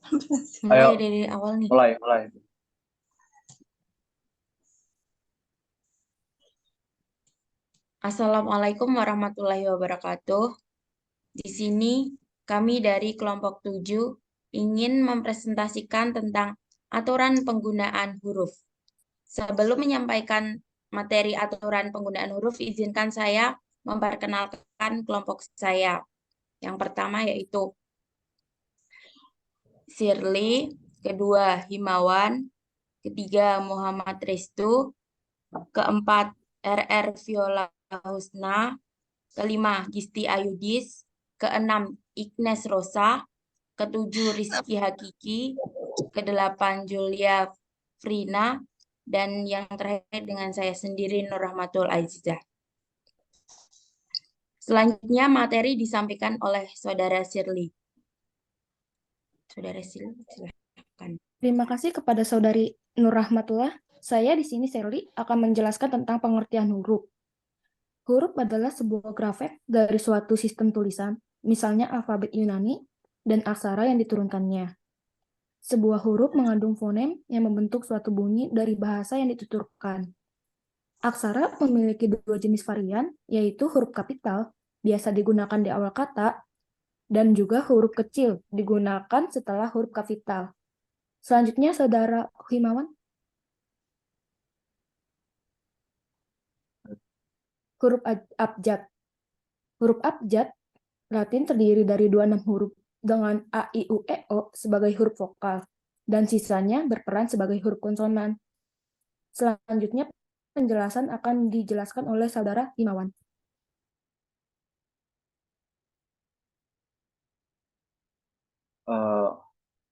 Ayo, Mulai dari awal nih. mulai. Assalamualaikum warahmatullahi wabarakatuh. Di sini kami dari kelompok 7 ingin mempresentasikan tentang aturan penggunaan huruf. Sebelum menyampaikan materi aturan penggunaan huruf, izinkan saya memperkenalkan kelompok saya. Yang pertama yaitu Shirley, kedua Himawan, ketiga Muhammad Restu, keempat RR Viola Husna, kelima Gisti Ayudis, keenam Ignes Rosa, ketujuh Rizky Hakiki, kedelapan Julia Frina, dan yang terakhir dengan saya sendiri Nur Rahmatul Azizah. Selanjutnya materi disampaikan oleh Saudara Shirley. Saudara Shirley, silakan. Terima kasih kepada Saudari Nur Rahmatullah. Saya di sini Shirley akan menjelaskan tentang pengertian huruf. Huruf adalah sebuah grafik dari suatu sistem tulisan, misalnya alfabet Yunani dan aksara yang diturunkannya. Sebuah huruf mengandung fonem yang membentuk suatu bunyi dari bahasa yang dituturkan. Aksara memiliki dua jenis varian, yaitu huruf kapital, biasa digunakan di awal kata, dan juga huruf kecil digunakan setelah huruf kapital. Selanjutnya, Saudara Himawan. Huruf abjad. Huruf abjad Latin terdiri dari 26 huruf dengan A, I, U, E, O sebagai huruf vokal, dan sisanya berperan sebagai huruf konsonan. Selanjutnya, penjelasan akan dijelaskan oleh Saudara Himawan.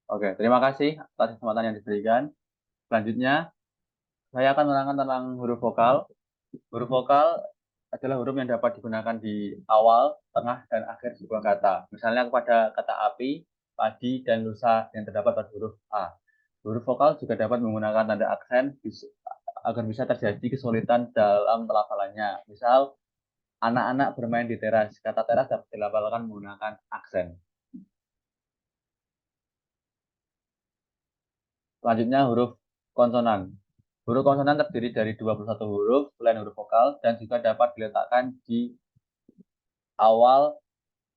Oke, terima kasih atas kesempatan yang diberikan. Selanjutnya, saya akan menerangkan tentang huruf vokal. Huruf vokal adalah huruf yang dapat digunakan di awal, tengah, dan akhir sebuah kata. Misalnya pada kata api, padi, dan lusa yang terdapat pada huruf A. Huruf vokal juga dapat menggunakan tanda aksen agar bisa terjadi kesulitan dalam pelafalannya. Misal, anak-anak bermain di teras. Kata teras dapat dilafalkan menggunakan aksen. Selanjutnya huruf konsonan. Huruf konsonan terdiri dari 21 huruf selain huruf vokal dan juga dapat diletakkan di awal,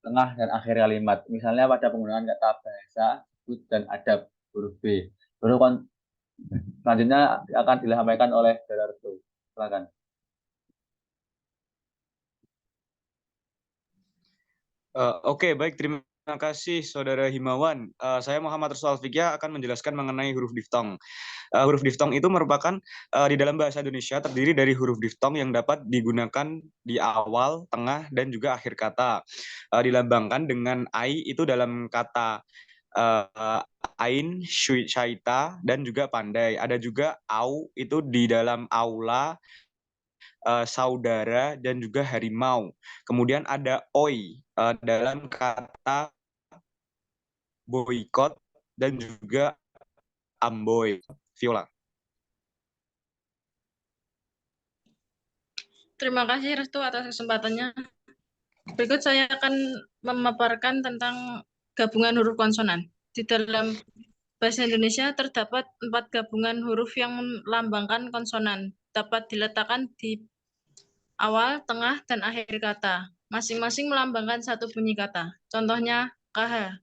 tengah, dan akhir kalimat. Misalnya pada penggunaan kata bahasa, sebut, dan adab, huruf B. Selanjutnya akan disampaikan oleh Saudara Restu. Silakan. Oke, baik. Terima kasih, Saudara Himawan. Saya Muhammad Rasul Alfiqiyah akan menjelaskan mengenai huruf diftong. Huruf diftong itu merupakan di dalam bahasa Indonesia terdiri dari huruf diftong yang dapat digunakan di awal, tengah, dan juga akhir kata. Dilambangkan dengan ai itu dalam kata ain, syaita, dan juga pandai. Ada juga au itu di dalam aula, saudara, dan juga harimau. Kemudian ada oi dalam kata boykot dan juga amboy. Viola. Terima kasih Restu atas kesempatannya. Berikut saya akan memaparkan tentang gabungan huruf konsonan. Di dalam bahasa Indonesia terdapat 4 gabungan huruf yang melambangkan konsonan. Dapat diletakkan di awal, tengah, dan akhir kata. Masing-masing melambangkan satu bunyi kata. Contohnya KH,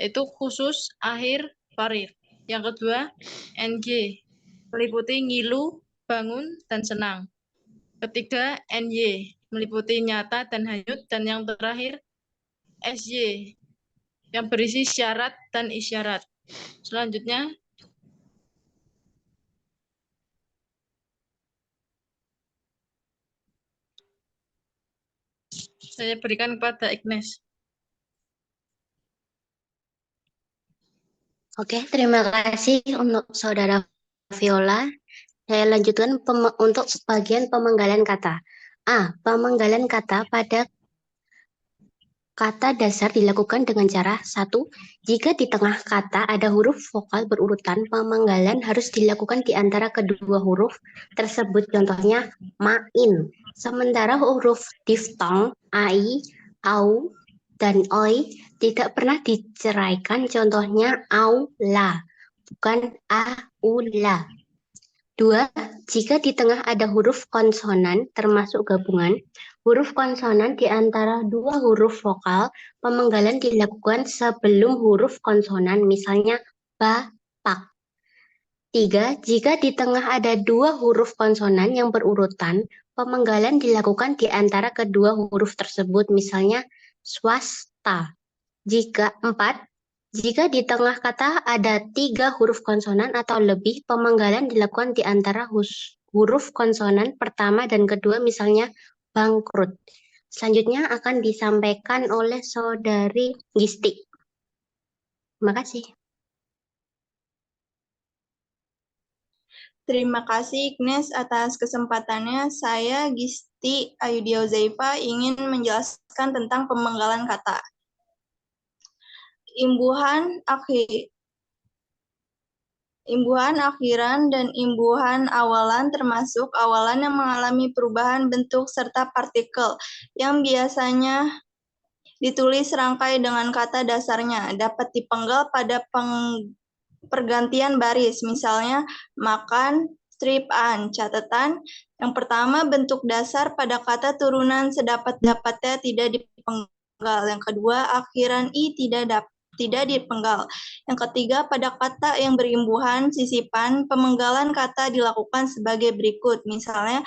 yaitu khusus, akhir, farid. Yang kedua, NG, meliputi ngilu, bangun, dan senang. Ketiga, NY, meliputi nyata dan hanyut. Dan yang terakhir, SY, yang berisi syarat dan isyarat. Selanjutnya, saya berikan kepada Ignes. Oke, terima kasih untuk Saudara Viola. Saya lanjutkan untuk bagian pemenggalan kata. Pemenggalan kata pada kata dasar dilakukan dengan cara 1. Jika di tengah kata ada huruf vokal berurutan, pemenggalan harus dilakukan di antara kedua huruf tersebut. Contohnya main. Sementara huruf diftong, ai, au, dan oi tidak pernah diceraikan, contohnya aula, bukan aula. 2. Jika di tengah ada huruf konsonan termasuk gabungan, huruf konsonan di antara dua huruf vokal, pemenggalan dilakukan sebelum huruf konsonan, misalnya bapak. 3. Jika di tengah ada dua huruf konsonan yang berurutan, pemenggalan dilakukan di antara kedua huruf tersebut, misalnya swasta. 4. Jika di tengah kata ada 3 huruf konsonan atau lebih, pemenggalan dilakukan di antara huruf konsonan pertama dan kedua, misalnya bangkrut. Selanjutnya akan disampaikan oleh Saudari Gisti. Terima kasih. Terima kasih Ignes atas kesempatannya. Saya Gisti Ayudia Uzaifa ingin menjelaskan tentang pemenggalan kata. Imbuhan akhiran dan imbuhan awalan termasuk awalan yang mengalami perubahan bentuk serta partikel yang biasanya ditulis serangkai dengan kata dasarnya, dapat dipenggal pada pergantian baris, misalnya makan, strip-an. Catatan, yang pertama bentuk dasar pada kata turunan sedapat-dapatnya tidak dipenggal. Yang kedua, akhiran i tidak dipenggal. Yang ketiga, pada kata yang berimbuhan sisipan, pemenggalan kata dilakukan sebagai berikut, misalnya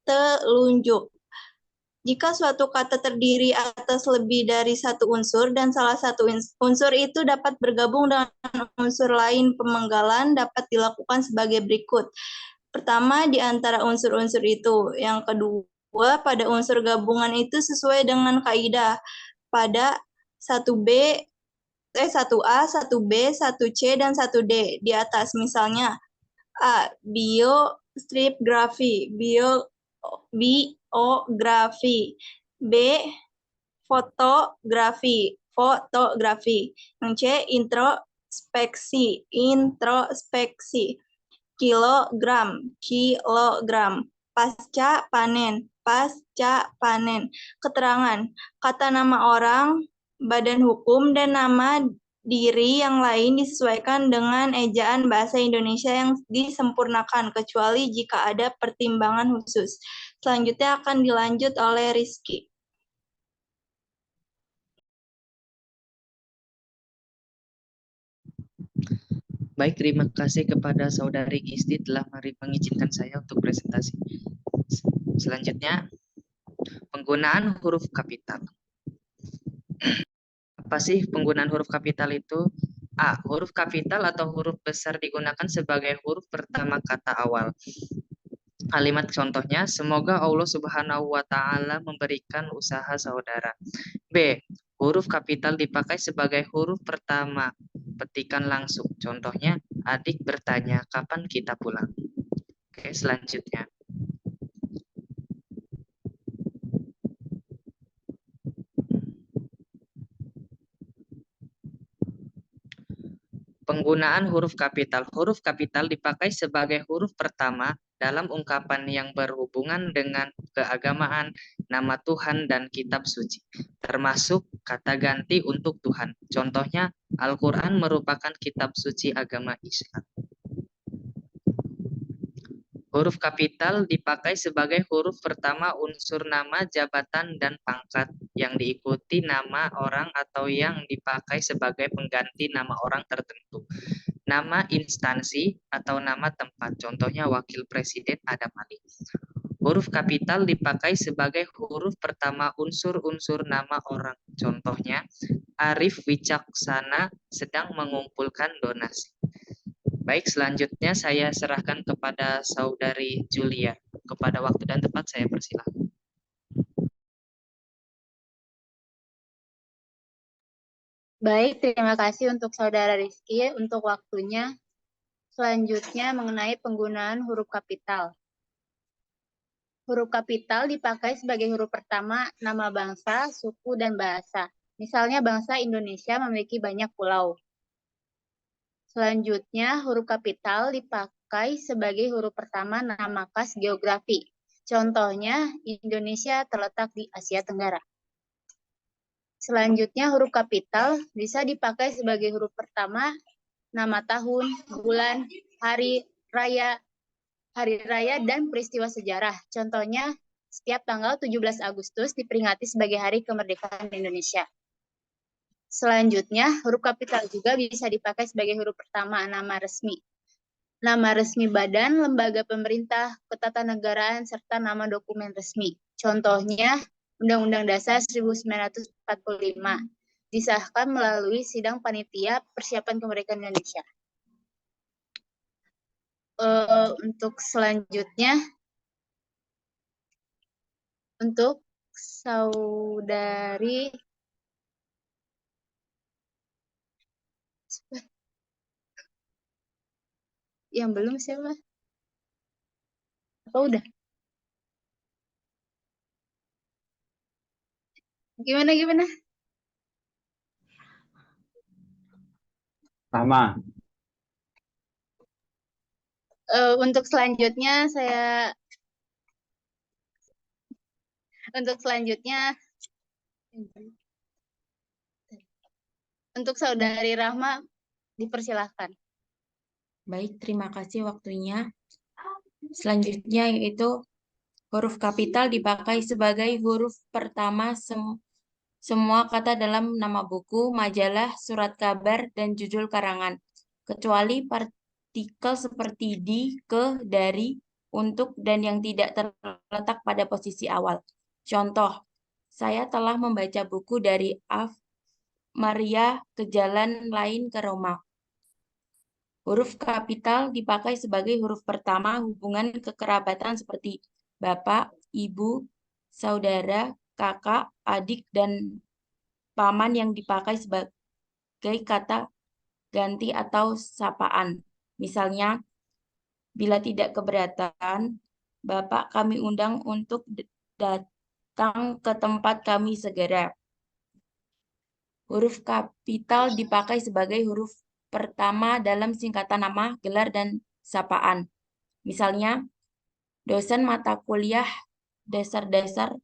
telunjuk. Jika suatu kata terdiri atas lebih dari satu unsur dan salah satu unsur itu dapat bergabung dengan unsur lain, pemenggalan dapat dilakukan sebagai berikut. Pertama, di antara unsur-unsur itu. Yang kedua, pada unsur gabungan itu sesuai dengan kaidah. Pada 1A, 1B, 1C, dan 1D. Di atas misalnya, A. Biostripgrafi, biografi. B. Fotografi. Yang C. Introspeksi. Kilogram. Pasca panen. Keterangan. Kata nama orang, badan hukum, dan nama diri yang lain disesuaikan dengan ejaan bahasa Indonesia yang disempurnakan, kecuali jika ada pertimbangan khusus. Selanjutnya akan dilanjut oleh Rizky. Baik, terima kasih kepada Saudari Gisti telah mengizinkan saya untuk presentasi. Selanjutnya, penggunaan huruf kapital. Apa sih penggunaan huruf kapital itu? A. Huruf kapital atau huruf besar digunakan sebagai huruf pertama kata awal. Kalimat contohnya, semoga Allah Subhanahu wa Ta'ala memberikan usaha saudara. B. Huruf kapital dipakai sebagai huruf pertama petikan langsung. Contohnya, adik bertanya, kapan kita pulang? Oke, selanjutnya. Penggunaan huruf kapital. Huruf kapital dipakai sebagai huruf pertama dalam ungkapan yang berhubungan dengan keagamaan, nama Tuhan, dan kitab suci, termasuk kata ganti untuk Tuhan. Contohnya, Al-Quran merupakan kitab suci agama Islam. Huruf kapital dipakai sebagai huruf pertama unsur nama, jabatan, dan pangkat yang diikuti nama orang atau yang dipakai sebagai pengganti nama orang tertentu. Nama instansi atau nama tempat, contohnya Wakil Presiden Adam Ali. Huruf kapital dipakai sebagai huruf pertama unsur-unsur nama orang, contohnya Arif Wicaksana sedang mengumpulkan donasi. Baik, selanjutnya saya serahkan kepada Saudari Julia. Kepada waktu dan tempat saya persilahkan. Baik, terima kasih untuk Saudara Rizky untuk waktunya. Selanjutnya mengenai penggunaan huruf kapital. Huruf kapital dipakai sebagai huruf pertama nama bangsa, suku, dan bahasa. Misalnya bangsa Indonesia memiliki banyak pulau. Selanjutnya, huruf kapital dipakai sebagai huruf pertama nama khas geografi. Contohnya, Indonesia terletak di Asia Tenggara. Selanjutnya, huruf kapital bisa dipakai sebagai huruf pertama nama tahun, bulan, hari raya, dan peristiwa sejarah. Contohnya, setiap tanggal 17 Agustus diperingati sebagai Hari Kemerdekaan Indonesia. Selanjutnya, huruf kapital juga bisa dipakai sebagai huruf pertama nama resmi. Nama resmi badan, lembaga pemerintah, ketatanegaraan, serta nama dokumen resmi. Contohnya, Undang-Undang Dasar 1945 disahkan melalui sidang panitia persiapan kemerdekaan Indonesia. Untuk selanjutnya, untuk saudari yang belum siapa? Apa udah? Gimana? Rahma. Untuk selanjutnya untuk saudari Rahma dipersilahkan. Baik, terima kasih waktunya. Selanjutnya yaitu huruf kapital dipakai sebagai huruf pertama semua kata dalam nama buku, majalah, surat kabar, dan judul karangan, kecuali partikel seperti di, ke, dari, untuk, dan yang tidak terletak pada posisi awal. Contoh, saya telah membaca buku dari Maria ke jalan lain ke Roma. Huruf kapital dipakai sebagai huruf pertama hubungan kekerabatan seperti bapak, ibu, saudara, kakak, adik, dan paman yang dipakai sebagai kata ganti atau sapaan. Misalnya, bila tidak keberatan, Bapak kami undang untuk datang ke tempat kami segera. Huruf kapital dipakai sebagai huruf pertama dalam singkatan nama, gelar, dan sapaan. Misalnya, dosen mata kuliah dasar-dasar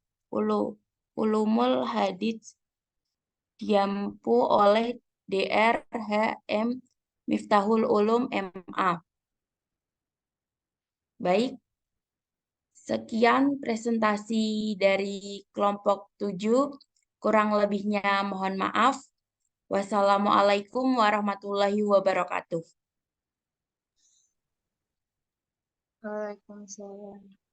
ulumul hadits diampu oleh Dr. H.M. Miftahul Ulum MA. Baik, sekian presentasi dari kelompok 7. Kurang lebihnya mohon maaf. Wassalamualaikum warahmatullahi wabarakatuh. Waalaikumsalam.